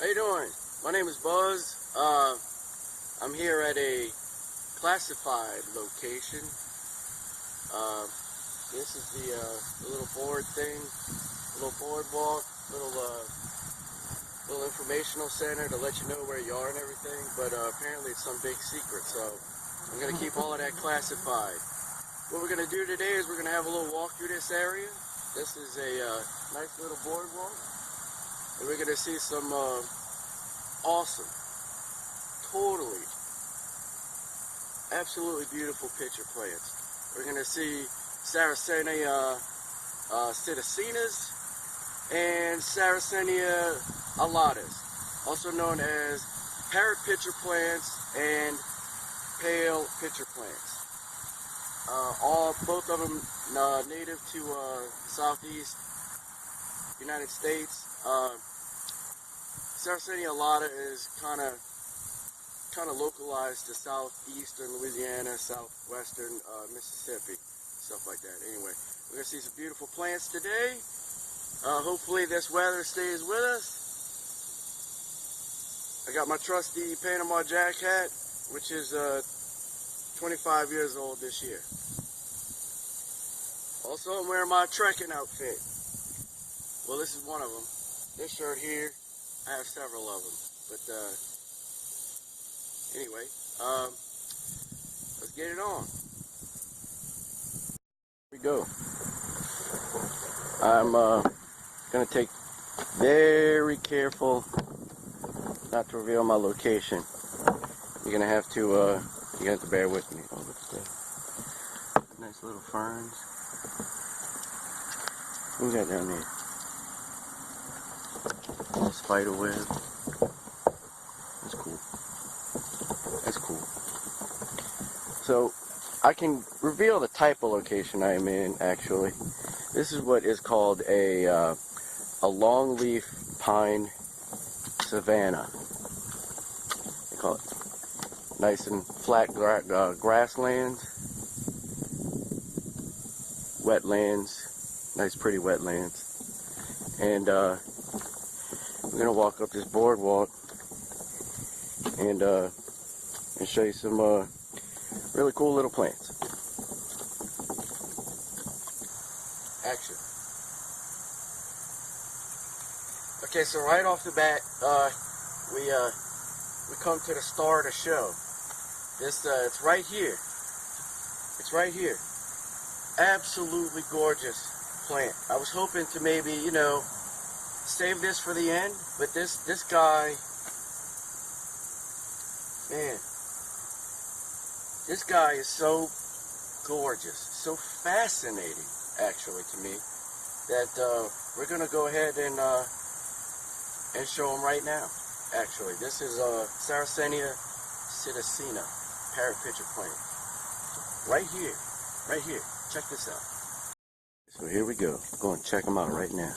How you doing? My name is Buzz. I'm here at a classified location. This is the little board thing, little boardwalk, little informational center to let you know where you are and everything. But apparently it's some big secret, so I'm gonna keep all of that classified. What we're gonna do today is we're gonna have a little walk through this area. This is a nice little boardwalk. And we're going to see some awesome, totally, absolutely beautiful pitcher plants. We're going to see Sarracenia psittacinas and Sarracenia alatas, also known as Parrot Pitcher plants and pale pitcher plants. Both of them native to southeast United States. Sarracenia alata is kind of localized to southeastern Louisiana, southwestern Mississippi, stuff like that. Anyway, we're gonna see some beautiful plants today. Hopefully this weather stays with us. I got my trusty Panama Jack hat, which is 25 years old this year. Also, I'm wearing my trekking outfit. Well, this is one of them. This shirt here, I have several of them. But anyway, let's get it on. Here we go. I'm gonna take very careful not to reveal my location. You're gonna have to bear with me. Oh, look at that. Nice little ferns. What we got down there? Little spider web. That's cool. That's cool. So I can reveal the type of location I am in. Actually, this is what is called a longleaf pine savanna. They call it nice and flat grasslands, wetlands, nice pretty wetlands, and we're gonna walk up this boardwalk and show you some really cool little plants. Action. Okay, so right off the bat, we come to the star of the show. This it's right here. It's right here. Absolutely gorgeous plant. I was hoping to maybe, you know, save this for the end, but this guy, man, this guy is so gorgeous, so fascinating, actually, to me, that we're gonna go ahead and show him right now. Actually, this is Sarracenia psittacina, parrot pitcher plant, right here, right here. Check this out. So here we go. Go and check them out right now.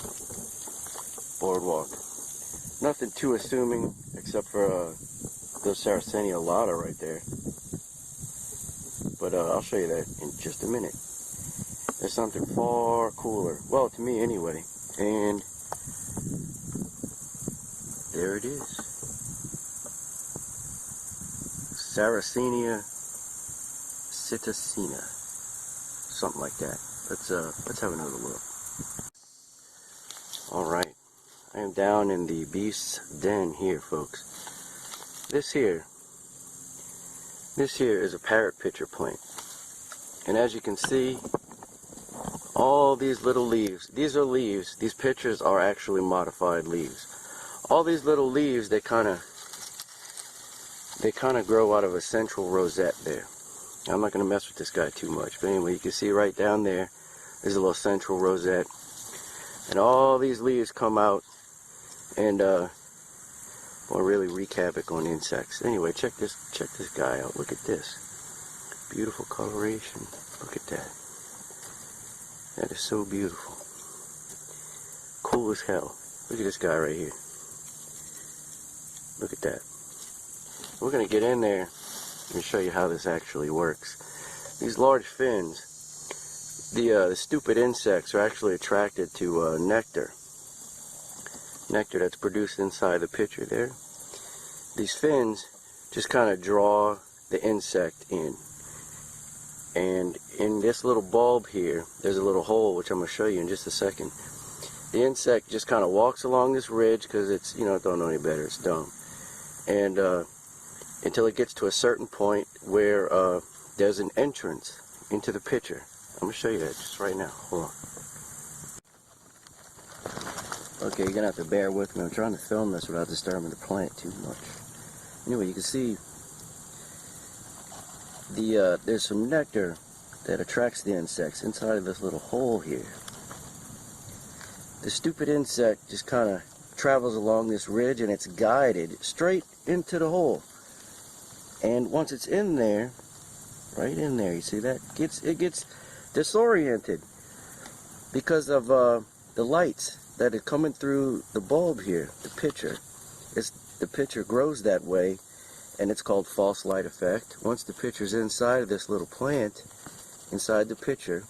Boardwalk. Nothing too assuming except for those Sarracenia alata right there. But I'll show you that in just a minute. There's something far cooler. Well, to me anyway. And there it is. Sarracenia psittacina. Something like that. Let's have another look. Alright. I am down in the beast's den here, folks. This here is a parrot pitcher plant. And as you can see, all these little leaves, these are leaves, these pitchers are actually modified leaves. All these little leaves, they kind of grow out of a central rosette there. I'm not going to mess with this guy too much, but anyway, you can see right down there, there's a little central rosette. And all these leaves come out and will really wreak havoc on insects. Anyway, check this guy out. Look at this. Beautiful coloration. Look at that. That is so beautiful. Cool as hell. Look at this guy right here. Look at that. We're going to get in there and show you how this actually works. These large fins, the stupid insects are actually attracted to nectar. nectar that's produced inside the pitcher there. These fins just kind of draw the insect in. And in this little bulb here, there's a little hole, which I'm going to show you in just a second. The insect just kind of walks along this ridge because it's, you know, it don't know any better, it's dumb. And until it gets to a certain point where there's an entrance into the pitcher. I'm going to show you that just right now. Hold on. Okay, you're going to have to bear with me. I'm trying to film this without disturbing the plant too much. Anyway, you can see there's some nectar that attracts the insects inside of this little hole here. The stupid insect just kind of travels along this ridge and it's guided straight into the hole. And once it's in there, right in there, you see that? It gets disoriented because of the lights that are coming through the bulb here, the pitcher. The pitcher grows that way, and it's called false light effect. Once the pitcher's inside of this little plant, inside the pitcher,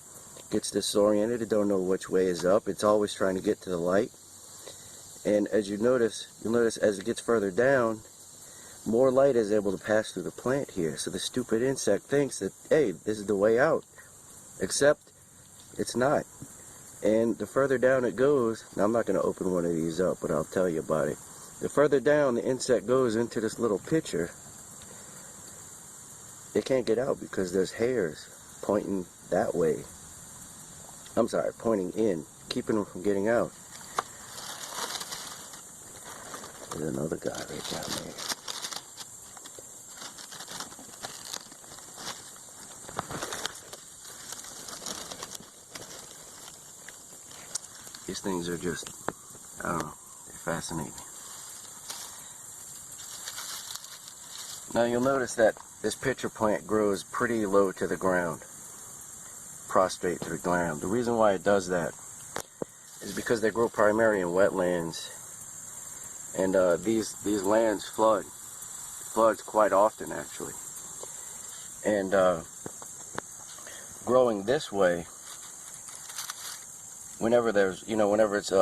gets disoriented, it don't know which way is up. It's always trying to get to the light. And as you'll notice as it gets further down, more light is able to pass through the plant here. So the stupid insect thinks that, hey, this is the way out. Except it's not. And the further down it goes, now I'm not going to open one of these up, but I'll tell you about it. The further down the insect goes into this little pitcher, it can't get out because there's hairs pointing that way. I'm sorry, pointing in, keeping them from getting out. There's another guy right down there. These things are just, I don't know, they're fascinating. Now you'll notice that this pitcher plant grows pretty low to the ground, prostrate to the ground. The reason why it does that is because they grow primarily in wetlands, and these lands floods quite often actually. And growing this way, whenever it's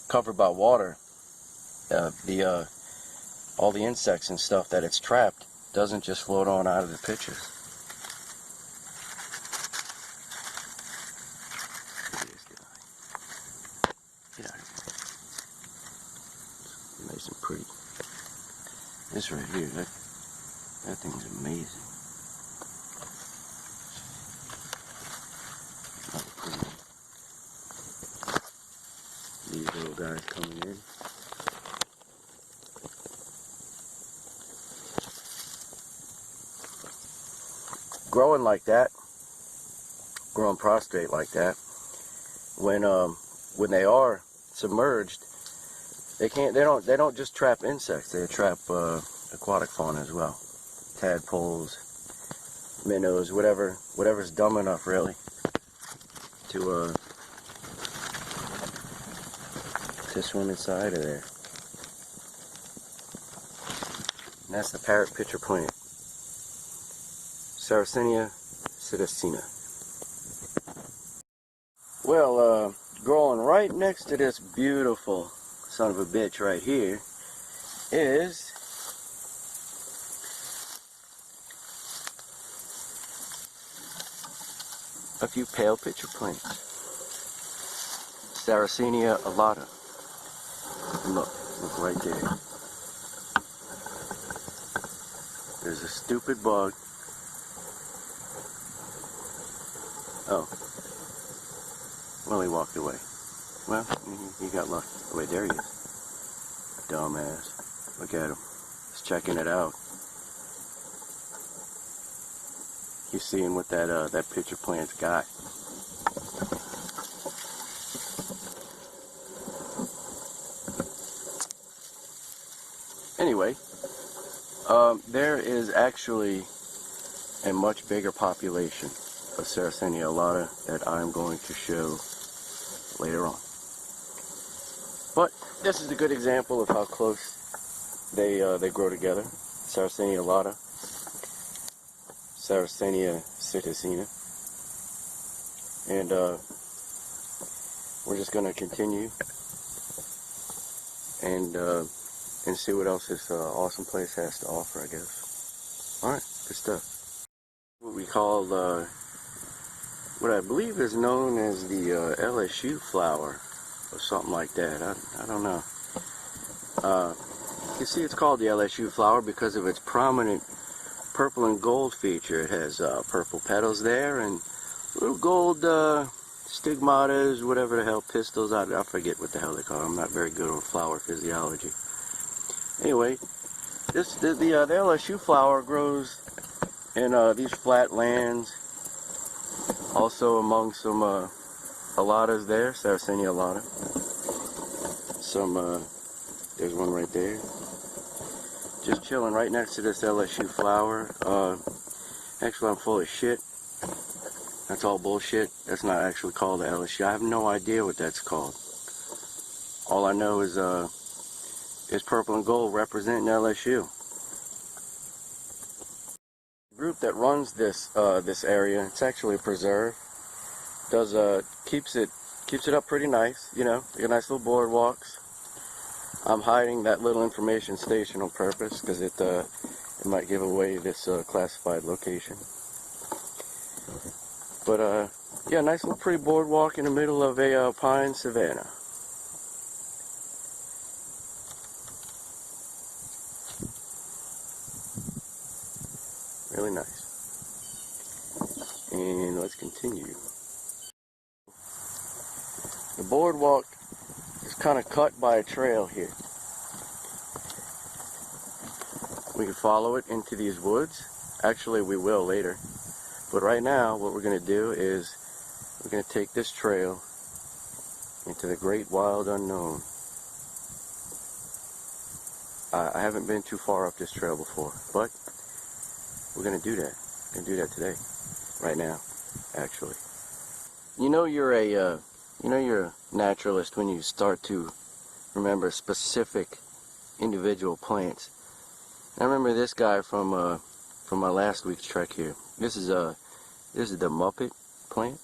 covered by water, all the insects and stuff that it's trapped doesn't just float on out of the pitcher. Look at this guy. Get out of here. Nice and pretty. This right here, that thing's amazing. These little guys coming in. Growing like that, growing prostrate like that, when they are submerged, they don't just trap insects, they trap aquatic fauna as well. Tadpoles, minnows, whatever's dumb enough really to swim inside of there. And that's the parrot pitcher plant. Sarracenia psittacina. Well, growing right next to this beautiful son of a bitch right here is a few pale pitcher plants. Sarracenia alata. Look right there. There's a stupid bug. Oh. Well, he walked away. Well, he got lucky. Oh, wait, there he is. Dumbass. Look at him. He's checking it out. He's seeing what that pitcher plant's got. Anyway, there is actually a much bigger population of Sarracenia alata that I'm going to show later on. But this is a good example of how close they grow together. Sarracenia alata, Sarracenia psittacina, and we're just going to continue and see what else this awesome place has to offer, I guess. Alright, good stuff. What we call, what I believe is known as the LSU flower, or something like that. I don't know. You see, it's called the LSU flower because of its prominent purple and gold feature. It has purple petals there and little gold stigmatas, whatever the hell, pistils. I forget what the hell they call them. I'm not very good on flower physiology. Anyway, the LSU flower grows in these flat lands, also among some alatas there, Sarracenia alata. There's one right there. Just chilling right next to this LSU flower. Actually, I'm full of shit. That's all bullshit. That's not actually called the LSU. I have no idea what that's called. All I know is purple and gold representing LSU. The group that runs this this area, it's actually a preserve. Keeps it up pretty nice. You know, they got nice little boardwalks. I'm hiding that little information station on purpose because it might give away this classified location. But yeah, nice little pretty boardwalk in the middle of a pine savanna. Really nice. And let's continue. The boardwalk is kind of cut by a trail here. We can follow it into these woods. Actually, we will later. But right now, what we're going to do is we're going to take this trail into the great wild unknown. I haven't been too far up this trail before, but we're going to do that. We're going to do that today. Right now, actually. You know you're a naturalist when you start to remember specific individual plants. I remember this guy from my last week's trek here. This is the Muppet plant.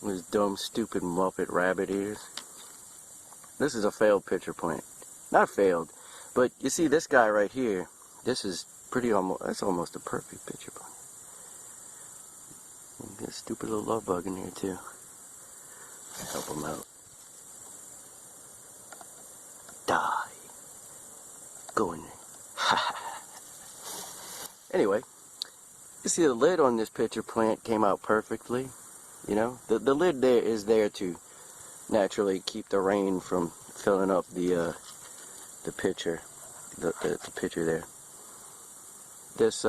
Those dumb, stupid Muppet rabbit ears. This is a failed pitcher plant. Not failed, but you see this guy right here. This is that's almost a perfect pitcher plant. Got a stupid little love bug in here too. Help him out. Die. Go in there. Anyway, you see the lid on this pitcher plant came out perfectly. You know, the lid there is there to naturally keep the rain from filling up the pitcher, the pitcher there. This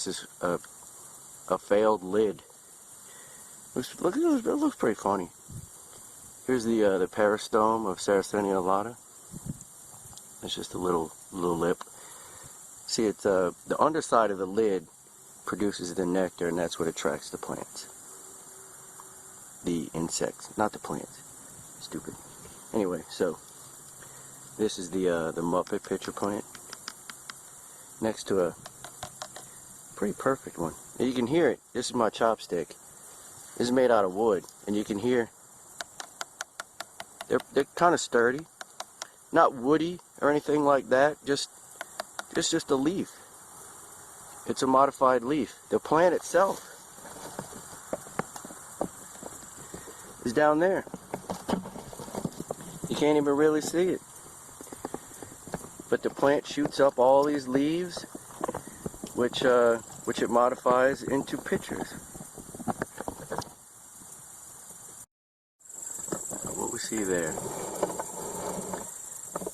is a failed lid. Look, it looks pretty funny. Here's the peristome of Sarracenia alata. It's just a little lip. See, it's the underside of the lid produces the nectar, and that's what attracts the plants. The insects, not the plants. Stupid. Anyway, so this is the Muppet pitcher plant next to a pretty perfect one. And you can hear it. This is my chopstick. This is made out of wood, and you can hear they're kind of sturdy, not woody or anything like that. It's just a leaf. It's a modified leaf. The plant itself is down there. You can't even really see it. But the plant shoots up all these leaves, which it modifies into pitchers. What we see there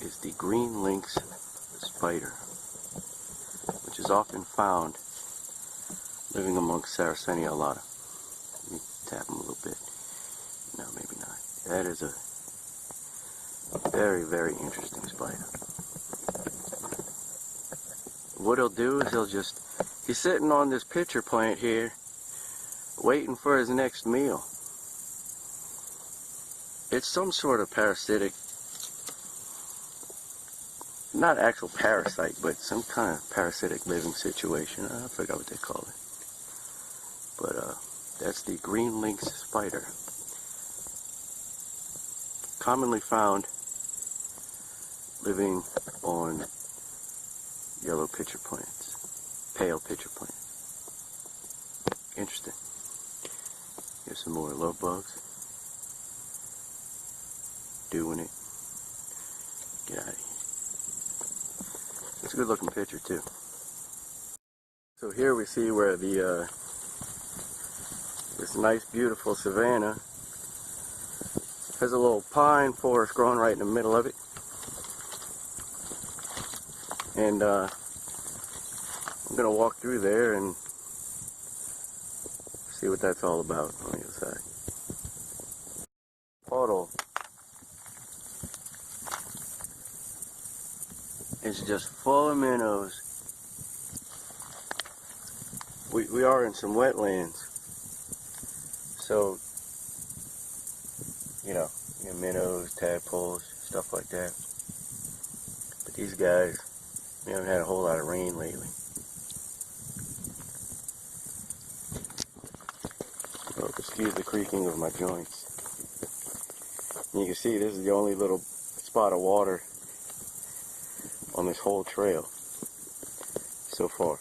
is the green lynx spider, which is often found living amongst Sarracenia alata. Let me tap him a little bit. No, maybe not. That is a very, very interesting spider. What he'll do is he's sitting on this pitcher plant here, waiting for his next meal. It's some sort of parasitic, not actual parasite, but some kind of parasitic living situation. I forgot what they call it. But that's the green lynx spider. commonly found living on yellow pitcher plants, pale pitcher plants. Interesting. Here's some more love bugs. Doing it. Get out of here. It's a good looking picture too. So here we see where the this nice beautiful savanna has a little pine forest growing right in the middle of it. And I'm gonna walk through there and see what that's all about on the other side. Puddle. It's just full of minnows. We are in some wetlands, so you know, minnows, tadpoles, stuff like that. But these guys, we haven't had a whole lot of rain lately. So excuse the creaking of my joints. And you can see this is the only little spot of water on this whole trail so far.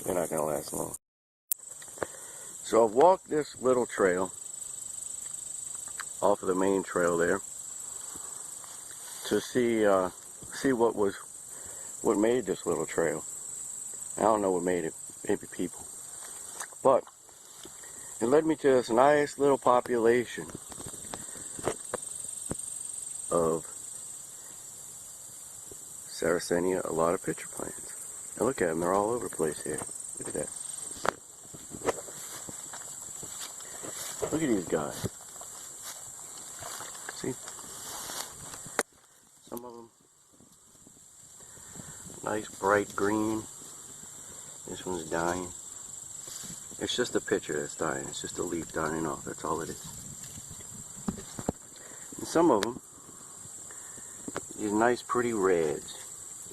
They're not going to last long. So I've walked this little trail off of the main trail there to see what made this little trail. I don't know what made it, maybe people. But it led me to this nice little population of Sarracenia, alata pitcher plants. Now look at them, they're all over the place here. Look at that. Look at these guys. See? Some of them nice bright green. This one's dying. It's just a pitcher that's dying. It's just a leaf dying off. That's all it is. And some of them, these nice pretty reds.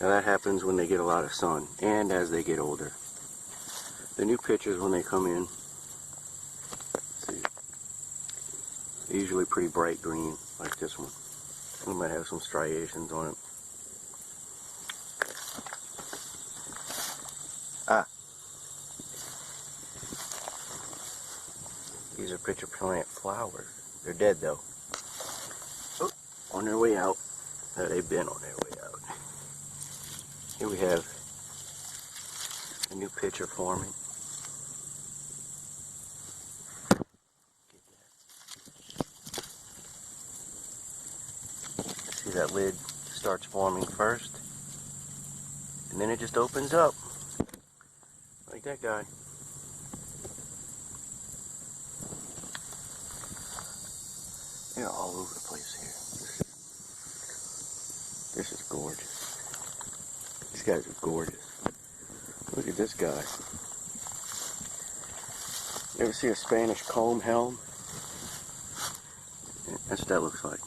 Now that happens when they get a lot of sun and as they get older. The new pitchers, when they come in, see, they're usually pretty bright green, like this one. We might have some striations on it. These are pitcher plant flowers. They're dead though. Oh, on their way out. They've been on their way out. Here we have a new pitcher forming. See that lid starts forming first, and then it just opens up like that guy. They're all over the place here. This is gorgeous. These guys are gorgeous. Look at this guy. You ever see a Spanish comb helm? That's what that looks like.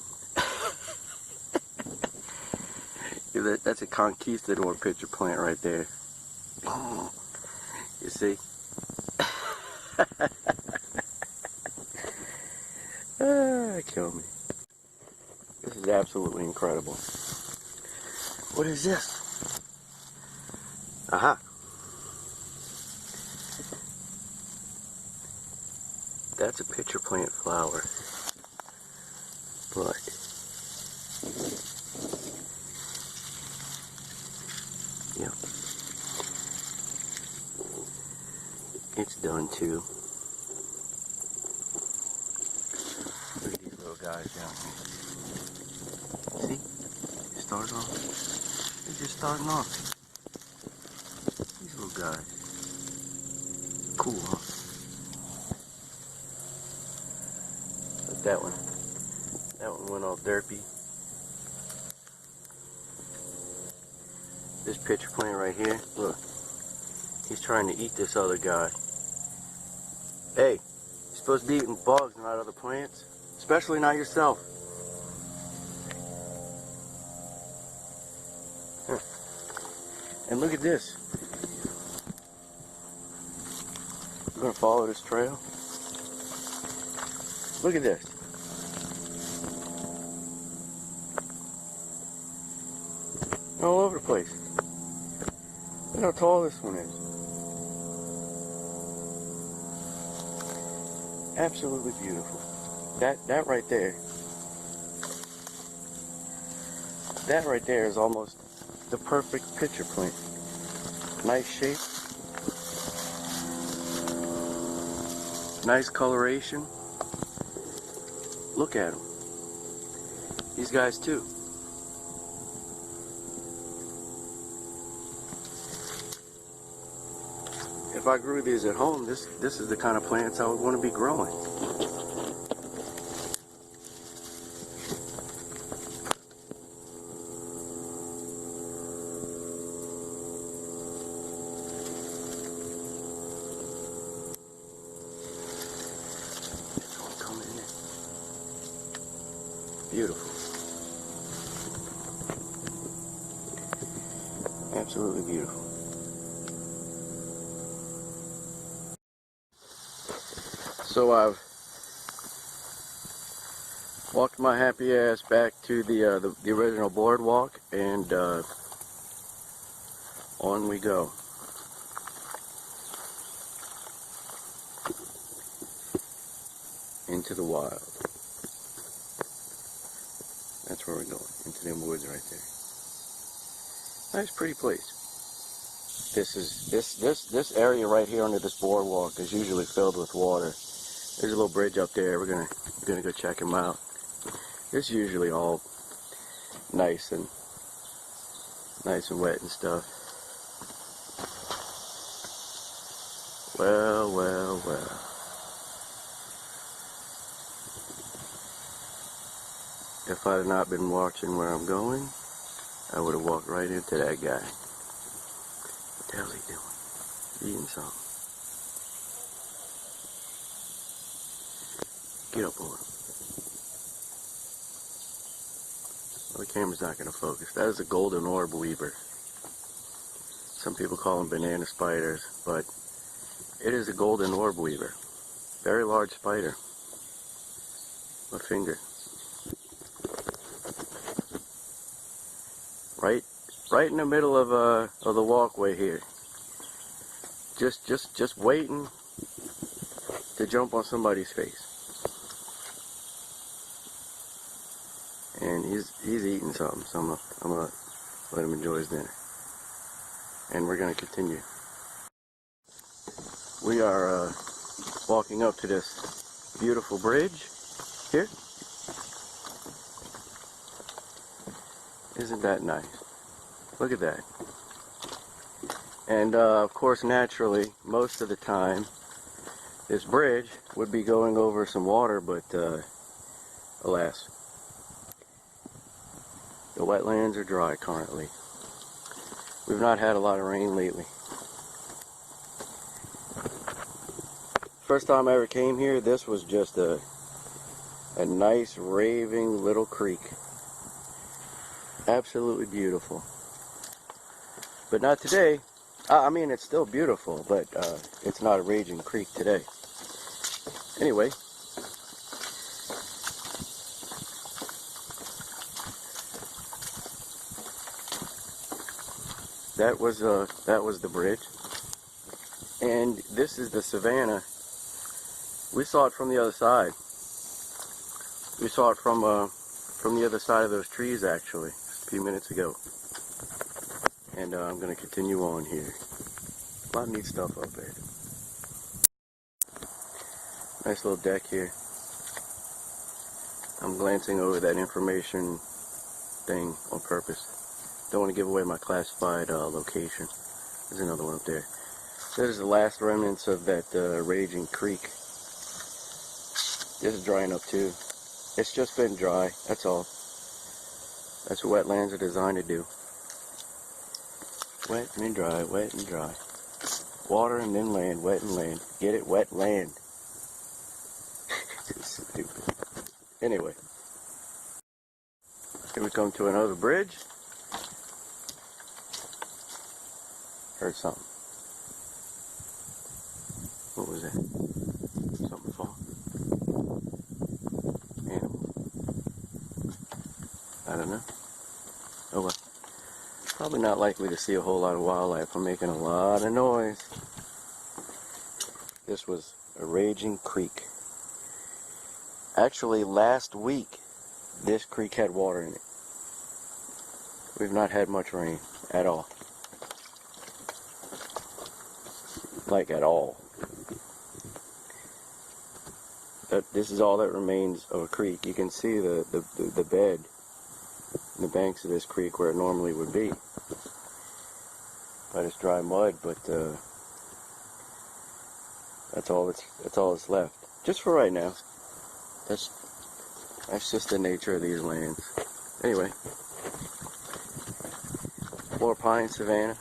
That's a conquistador pitcher plant right there. You see? Kill me. This is absolutely incredible. What is this? Aha. That's a pitcher plant flower. But yeah, it's done too. Look at these little guys down here. See? They're starting off. They're just starting off. These little guys. Cool, huh? Like that one. That one went all derpy. This pitcher plant right here, look. He's trying to eat this other guy. Hey, you're supposed to be eating bugs, not other plants. Especially not yourself. Huh. And look at this. We're gonna follow this trail. Look at this. all over the place. Look how tall this one is. Absolutely beautiful. That right there. That right there is almost the perfect pitcher plant. Nice shape. Nice coloration. Look at them. These guys too. If I grew these at home, this is the kind of plants I would want to be growing. There's one coming in. Beautiful. Absolutely beautiful. So I've walked my happy ass back to the original boardwalk, and on we go. Into the wild. That's where we're going, into them woods right there. Nice, pretty place. This area right here under this boardwalk is usually filled with water. There's a little bridge up there. We're gonna go check him out. It's usually all nice and wet and stuff. Well, well, well. If I had not been watching where I'm going, I would have walked right into that guy. What the hell's he doing? Eating something. Get up on him. Well, the camera's not going to focus. That is a golden orb weaver. Some people call them banana spiders, but it is a golden orb weaver. Very large spider. My finger. Right in the middle of the walkway here. Just waiting to jump on somebody's face. And he's eating something, so I'm gonna let him enjoy his dinner. And we're gonna continue. We are walking up to this beautiful bridge here. Isn't that nice? Look at that. And of course, naturally, most of the time, this bridge would be going over some water, but alas, the wetlands are dry currently. We've not had a lot of rain lately. First time I ever came here, this was just a nice raving little creek. Absolutely beautiful. But not today. I mean, it's still beautiful, but it's not a raging creek today. Anyway, that was the bridge, and this is the savannah. We saw it from the other side. We saw it from the other side of those trees, actually, just a few minutes ago. And I'm going to continue on here. A lot of neat stuff up there. Nice little deck here. I'm glancing over that information thing on purpose. Don't want to give away my classified location. There's another one up there. There's the last remnants of that raging creek. This is drying up too. It's just been dry, that's all. That's what wetlands are designed to do. Wet and dry, wet and dry. Water and then land, wet and land. Get it? Wet land. Stupid. Anyway. Here we come to another bridge. Heard something. What was that? Something fall? Animal? I don't know. Oh well. Probably not likely to see a whole lot of wildlife. I'm making a lot of noise. This was a raging creek. Actually, last week, this creek had water in it. We've not had much rain at all. Like at all. This is all that remains of a creek. You can see the bed and the banks of this creek where it normally would be. But it's dry mud, but that's all that's left. Just for right now. That's just the nature of these lands. Anyway, more pine savanna.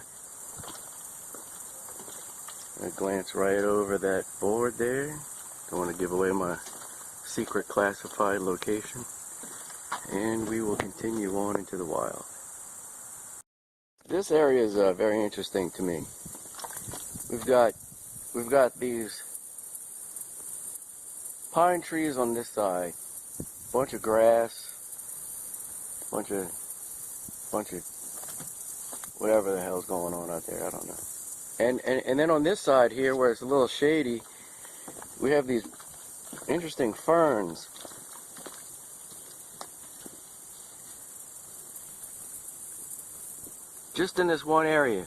I glance right over that board there. Don't want to give away my secret classified location. And we will continue on into the wild. This area is very interesting to me. We've got these pine trees on this side, bunch of grass, bunch of whatever the hell's going on out there, I don't know. And then on this side here, where it's a little shady, we have these interesting ferns. Just in this one area,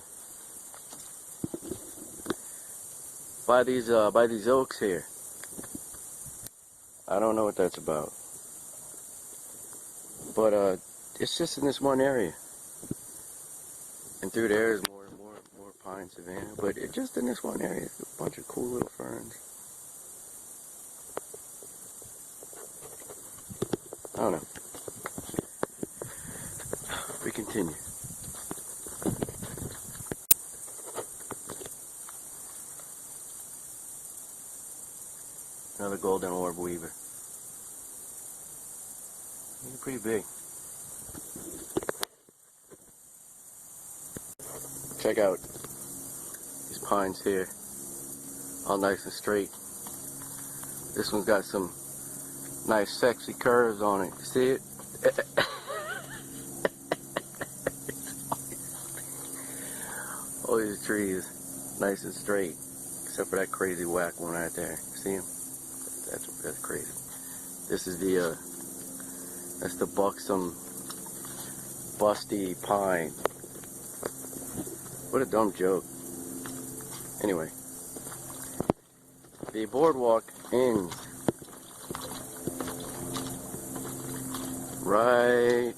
by these oaks here. I don't know what that's about, but it's just in this one area. And through there is more pine savanna, but it's just in this one area. It's a bunch of cool little ferns. I don't know. We continue. Another golden orb weaver. They're pretty big. Check out these pines here. All nice and straight. This one's got some nice sexy curves on it. You see it? All these trees nice and straight. Except for that crazy whack one right there. See him? That's crazy. This is that's the buxom, busty pine. What a dumb joke. Anyway, the boardwalk ends right.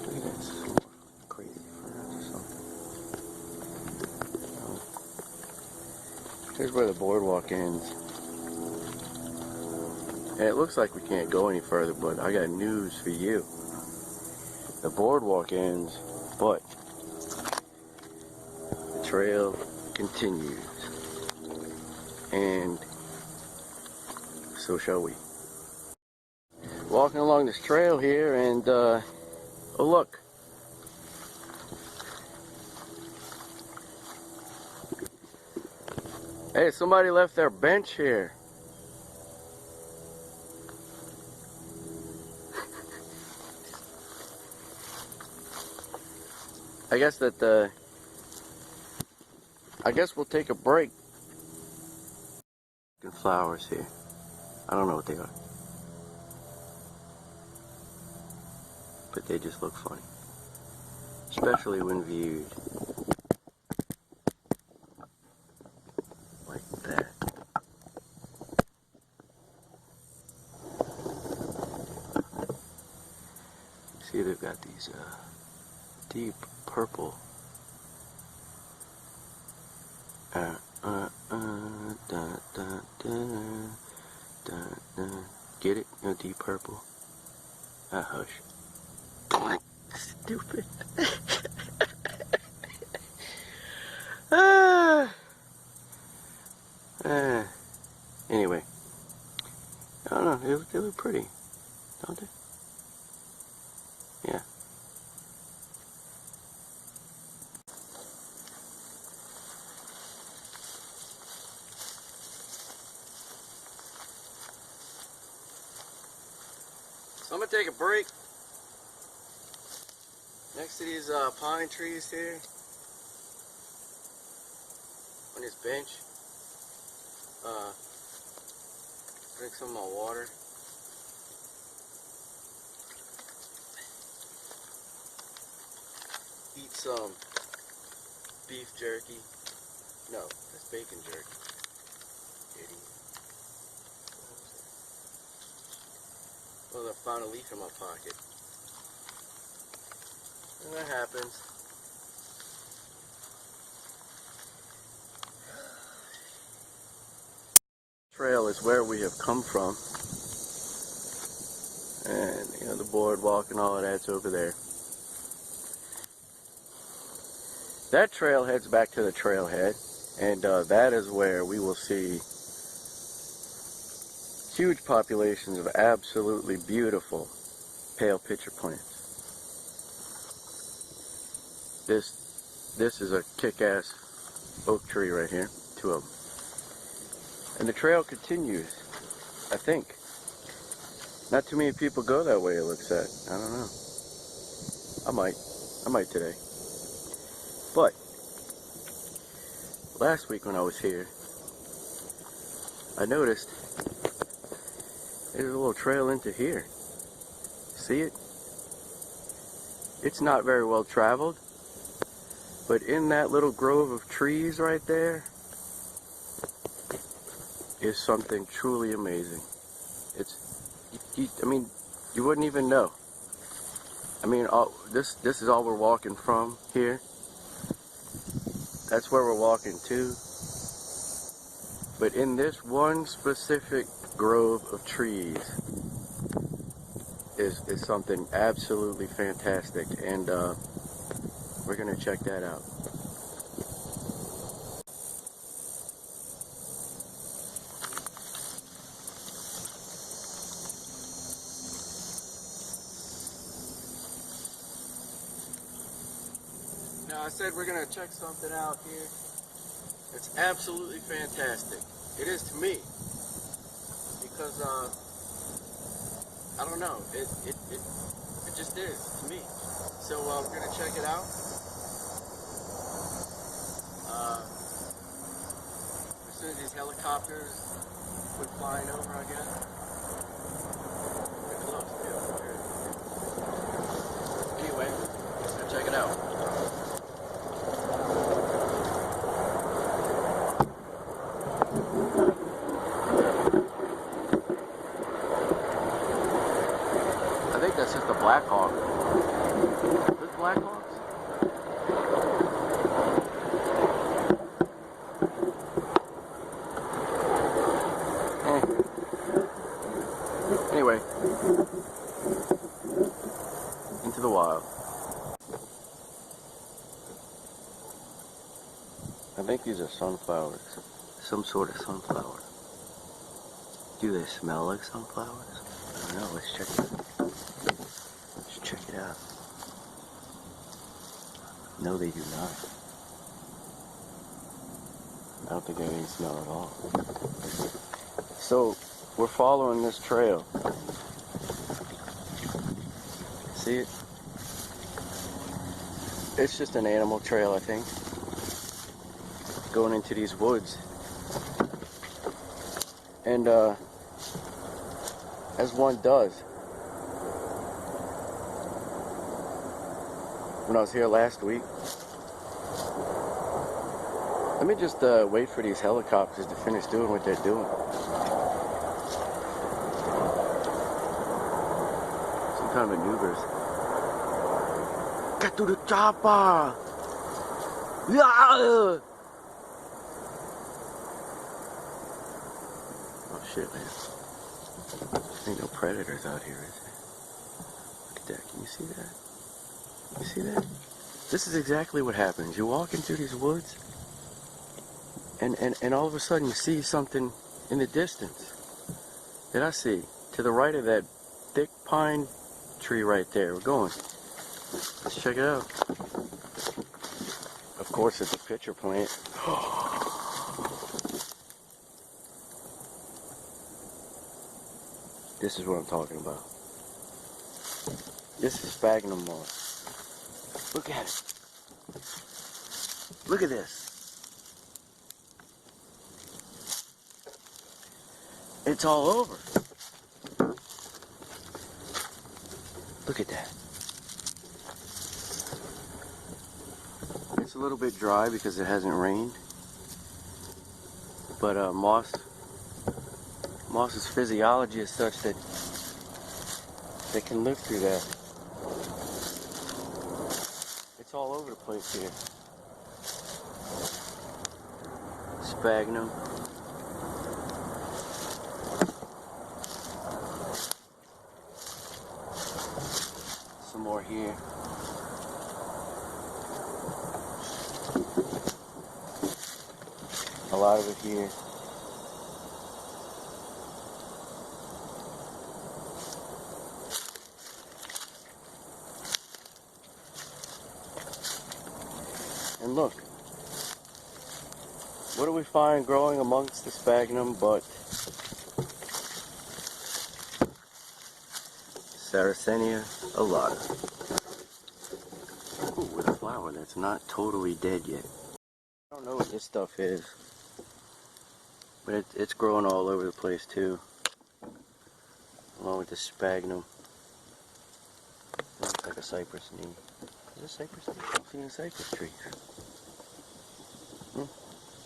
Look at this. Some more crazy ferns or something. Here's where the boardwalk ends. And it looks like we can't go any further, but I got news for you. The boardwalk ends, but the trail continues. And so shall we. Walking along this trail here, and oh look. Hey, somebody left their bench here. I guess we'll take a break. Flowers here. I don't know what they are. But they just look funny. Especially when viewed like that. See, they've got these deep purple. Get it? No, deep purple. Hush. Stupid. Anyway. I don't know. They look pretty. Don't they? Yeah. So I'm going to take a break. Next to these pine trees here, on this bench, drink some of my water. Eat some beef jerky. No, that's bacon jerky. Idiot. Well, I found a leaf in my pocket. And that happens. Trail is where we have come from. And, you know, the boardwalk and all of that's over there. That trail heads back to the trailhead, and that is where we will see huge populations of absolutely beautiful pale pitcher plants. This is a kick-ass oak tree right here, 2 of them. And the trail continues, I think. Not too many people go that way, it looks like. I don't know. I might today. But last week when I was here, I noticed there's a little trail into here. See it? It's not very well traveled, but in that little grove of trees right there is something truly amazing. I mean, you wouldn't even know. I mean, this is all we're walking from here. That's where we're walking to. But in this one specific grove of trees is something absolutely fantastic, and we're gonna check that out. Now, I said we're gonna check something out here. It's absolutely fantastic. It is to me, because I don't know, it just is to me. So we're gonna check it out. As soon as these helicopters quit flying over, I guess. They're close too. Anyway, let's go check it out. I think that's just a black hawk. Those black hawks? Anyway, into the wild. I think these are sunflowers. Some sort of sunflower. Do they smell like sunflowers? I don't know. Let's check it out. Let's check it out. No, they do not. I don't think they have any smell at all. So, we're following this trail. See it? It's just an animal trail, I think. Going into these woods. And, as one does. When I was here last week. Let me just wait for these helicopters to finish doing what they're doing. Some kind of maneuvers. Get to the chopper! Yeah! Oh shit, man. Ain't no predators out here, is there? Look at that. Can you see that? You see that? This is exactly what happens. You walk into these woods, and all of a sudden you see something in the distance. That I see to the right of that thick pine tree right there. We're going. Let's check it out. Of course, it's a pitcher plant. This is what I'm talking about. This is sphagnum moss. Look at it. Look at this. It's all over. Look at that. It's a little bit dry because it hasn't rained. But moss's physiology is such that they can live through that. It's all over the place here. Sphagnum. Some more here. A lot of it here. And look, what do we find growing amongst the sphagnum but Sarracenia alata. Ooh, with a flower that's not totally dead yet. I don't know what this stuff is, but it's growing all over the place too, along with the sphagnum. It looks like a cypress knee. Is it a cypress tree? I'm seeing a cypress tree.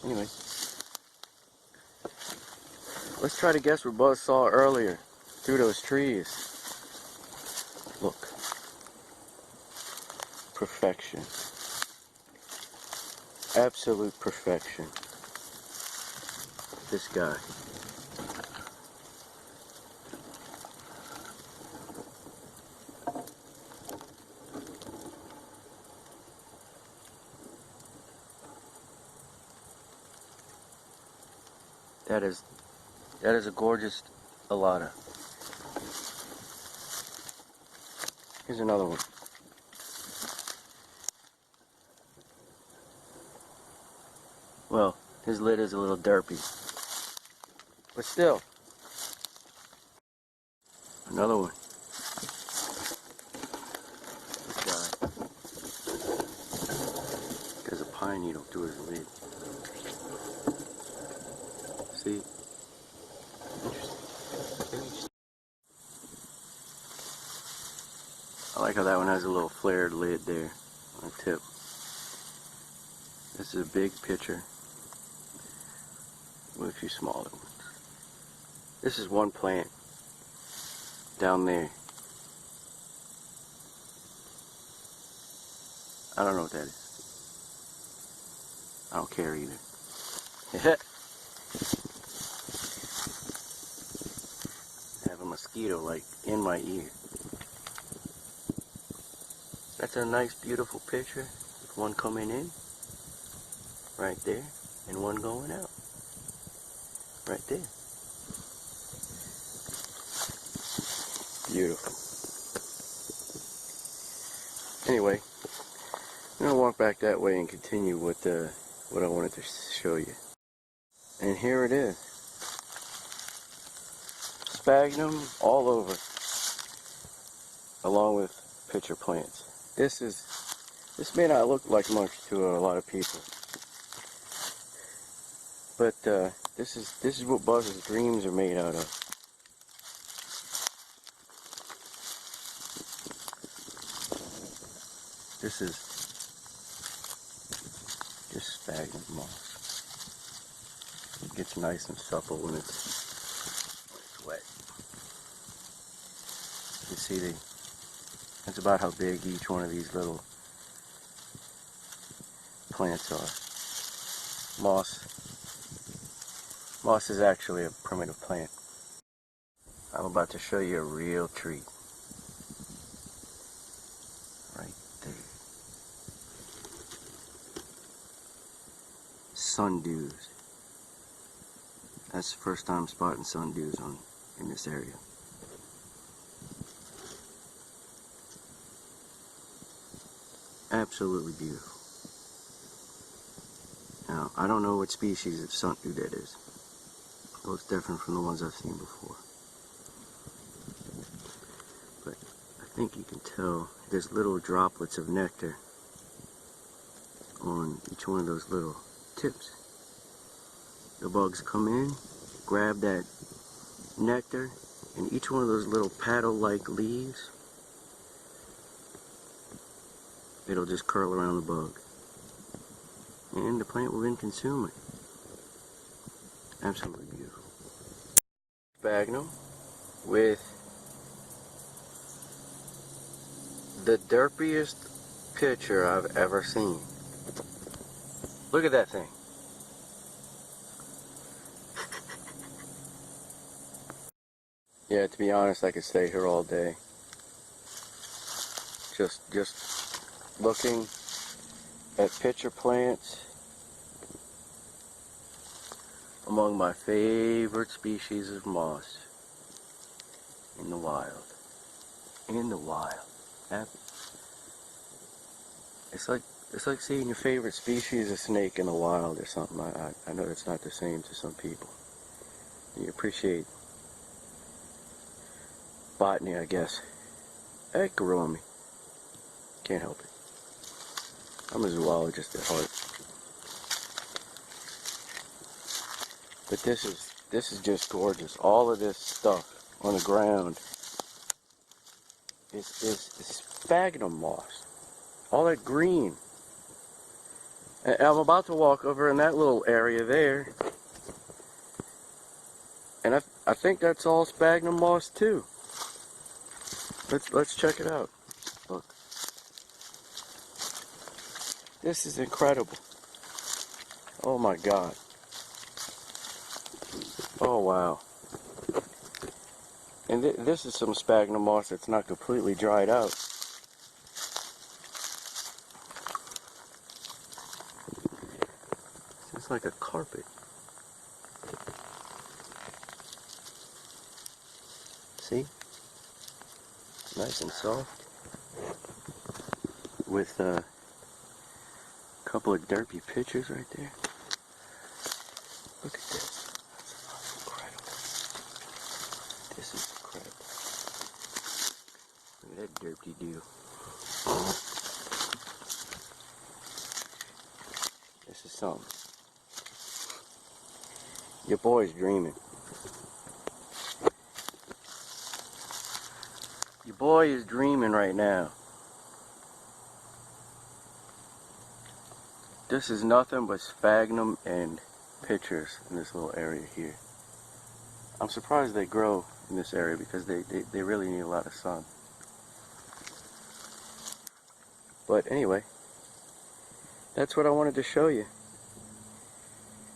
Anyway, let's try to guess what Buzz saw earlier through those trees. Look. Perfection. Absolute perfection. This guy. That is a gorgeous alata. Here's another one. Well, his lid is a little derpy, but still. Another one. This guy. There's a pine needle through his lid. See? Interesting. I like how that one has a little flared lid there on the tip. This is a big pitcher with a few smaller ones. This is one plant down there. I don't know what that is. I don't care either. I have a mosquito like in my ear. That's a nice beautiful picture with one coming in right there and one going out right there. Beautiful. Anyway, I'm gonna walk back that way and continue with what I wanted to show you. And here it is. Sphagnum all over, along with pitcher plants. This may not look like much to a lot of people, but this is what Buzz's dreams are made out of. This is just sphagnum moss. It gets nice and supple when it's wet. You see that's about how big each one of these little plants are. Moss is actually a primitive plant. I'm about to show you a real treat. Right there. Sundews. That's the first time spotting sundews in this area. Absolutely beautiful. Now, I don't know what species of sundew that is. It looks different from the ones I've seen before. But I think you can tell there's little droplets of nectar on each one of those little tips. The bugs come in, grab that nectar, and each one of those little paddle-like leaves, it'll just curl around the bug. And the plant will then consume it. Absolutely beautiful. Sphagnum with the derpiest pitcher I've ever seen. Look at that thing. Yeah, to be honest, I could stay here all day. Just looking at pitcher plants among my favorite species of moss in the wild. In the wild. It's like seeing your favorite species of snake in the wild or something. I know that's not the same to some people. You appreciate botany, I guess. That grew on me. Can't help it. I'm a zoologist at heart. But this is just gorgeous. All of this stuff on the ground is sphagnum moss. All that green. And I'm about to walk over in that little area there. And I think that's all sphagnum moss too. Let's check it out. Look. This is incredible. Oh my God. Oh wow. And this is some sphagnum moss that's not completely dried out. It's like a carpet. See? Nice and soft. With a couple of derpy pitchers right there. Look at this. That's incredible. This is incredible. Look at that derpy deal. This is something. Your boy's dreaming. Your boy is dreaming right now. This is nothing but sphagnum and pitchers in this little area here. I'm surprised they grow in this area because they really need a lot of sun. But anyway, that's what I wanted to show you.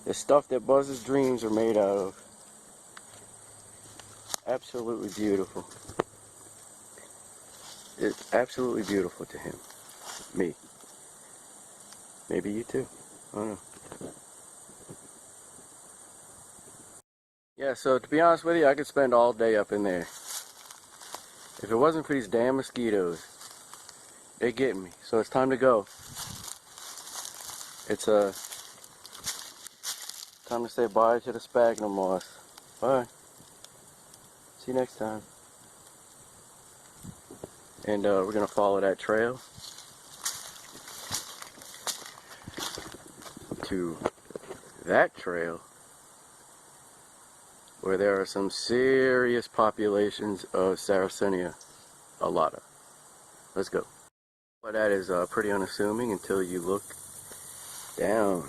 The stuff that Buzz's dreams are made out of. Absolutely beautiful. It's absolutely beautiful to him. Me. Maybe you too. I don't know. Yeah, so to be honest with you, I could spend all day up in there. If it wasn't for these damn mosquitoes, they're getting me. So it's time to go. It's time to say bye to the sphagnum moss. Bye. See you next time. And we're going to follow that trail to that trail where there are some serious populations of Sarracenia alata. Let's go. But that is pretty unassuming until you look down.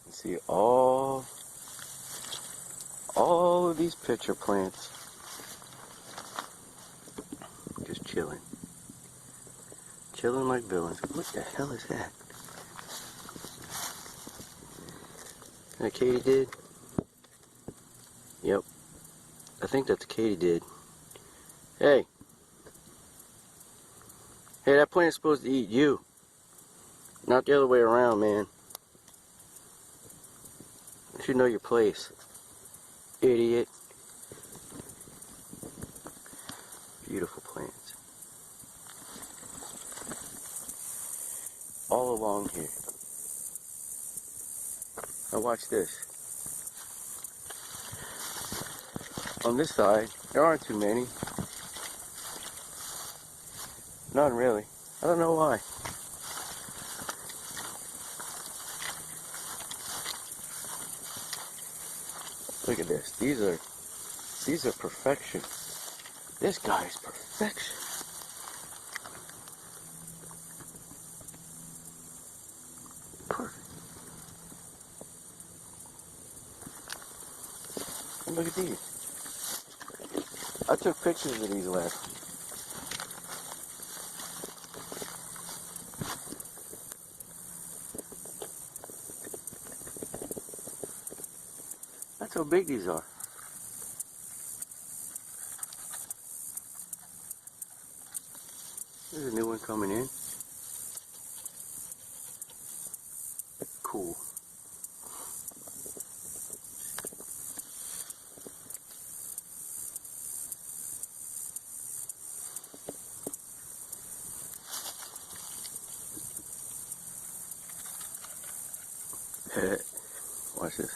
You see all of these pitcher plants just chilling. Chilling like villains. What the hell is that? That katydid? Yep. I think that's katydid. Hey. Hey, that plant's supposed to eat you. Not the other way around, man. You should know your place. Idiot. Beautiful plants. All along here. Now watch this. On this side, there aren't too many. None really. I don't know why. Look at this. These are perfection. This guy is perfection. Perfect. And look at these. I took pictures of these last week. That's how big these are. There's a new one coming in. Cool. Watch this.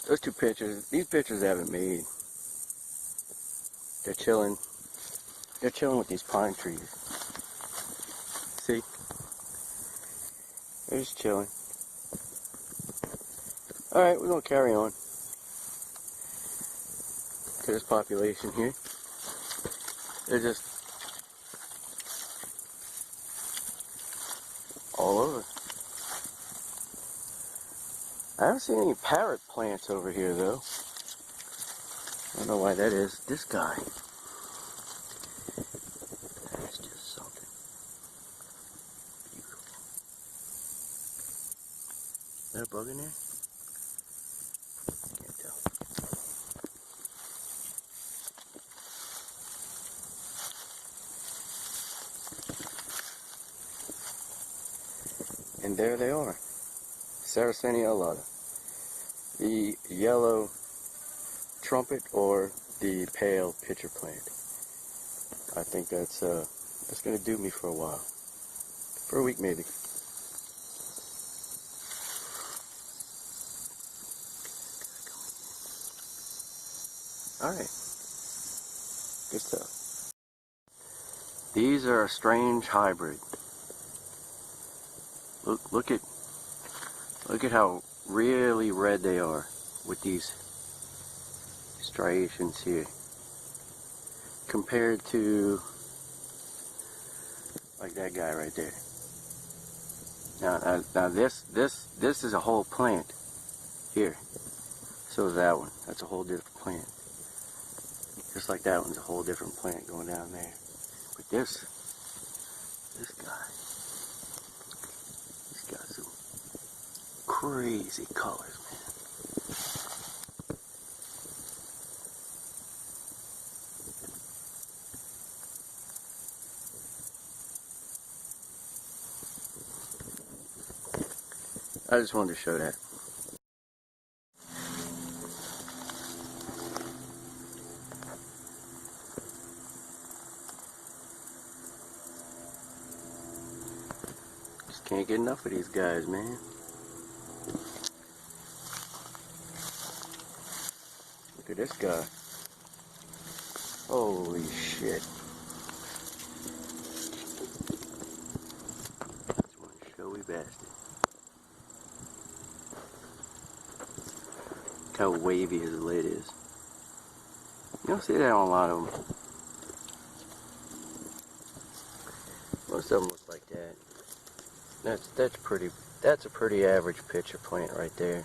Those two pictures, these pictures haven't made. They're chilling. They're chilling with these pine trees. See? They're just chilling. Alright, we're going to carry on to this population here. They're just all over. I haven't seen any parrot plants over here though. I don't know why that is. This guy. That's just something beautiful. Is there a bug in there? Can't tell. And there they are. Sarracenia alata. The yellow trumpet or the pale pitcher plant. I think that's gonna do me for a while. For a week maybe. Alright. Good stuff. These are a strange hybrid. Look at how really red they are with these striations here compared to like that guy right there. Now this is a whole plant here. So is that one. That's a whole different plant. Just like that one's a whole different plant going down there. But this guy's got some crazy colors, man. I just wanted to show that. Just can't get enough of these guys, man. Look at this guy. Holy shit. That's one showy bastard. Look how wavy his lid is. You don't see that on a lot of them. Most of them look like that. That's pretty. That's a pretty average pitcher plant right there.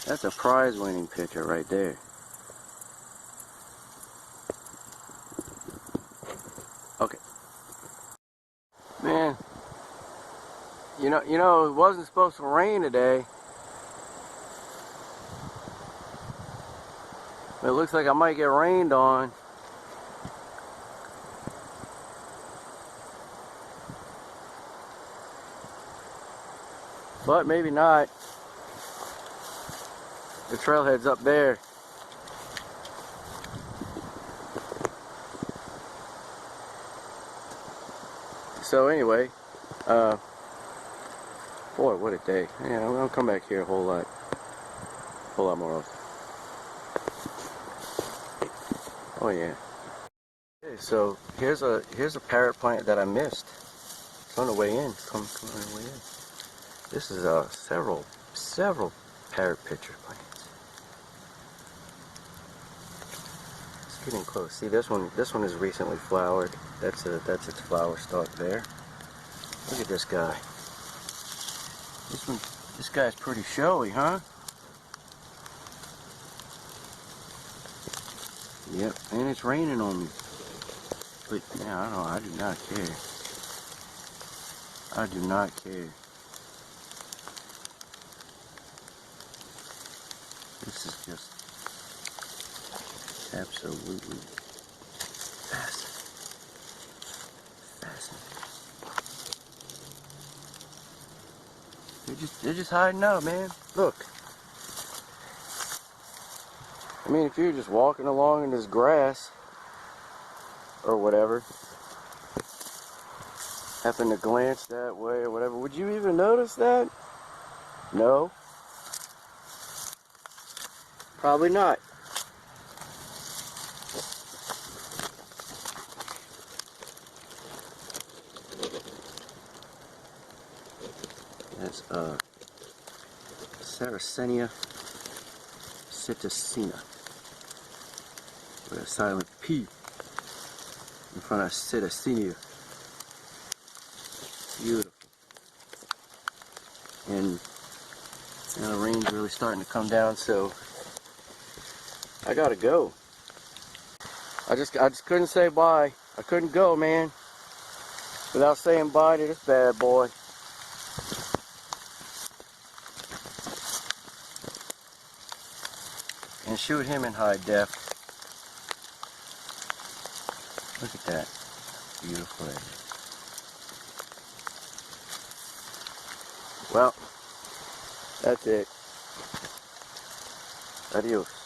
That's a prize-winning pitcher right there. Okay. Man, you know, it wasn't supposed to rain today. But it looks like I might get rained on. But maybe not. The trailhead's up there. So anyway, Boy, what a day. Yeah, I'm gonna come back here a whole lot more often. Oh yeah. Okay, so here's a parrot plant that I missed. It's on the way in. Come on the way in. This is several parrot pitcher plants. It's getting close. See, this one is recently flowered. That's its flower stalk there. Look at this guy. This guy's pretty showy, huh? Yep, and it's raining on me. But yeah, I do not care. I do not care. This is just absolutely fascinating. They're just hiding out, man. Look. I mean, if you're just walking along in this grass or whatever, happen to glance that way or whatever, would you even notice that? No. Probably not. That's Sarracenia psittacina with a silent P in front of psittacina. Beautiful. And the rain's really starting to come down, so I gotta go. I just couldn't say bye. I couldn't go, man, without saying bye to this bad boy. And shoot him in high def. Look at that. Beautiful area. Well, that's it. Adios.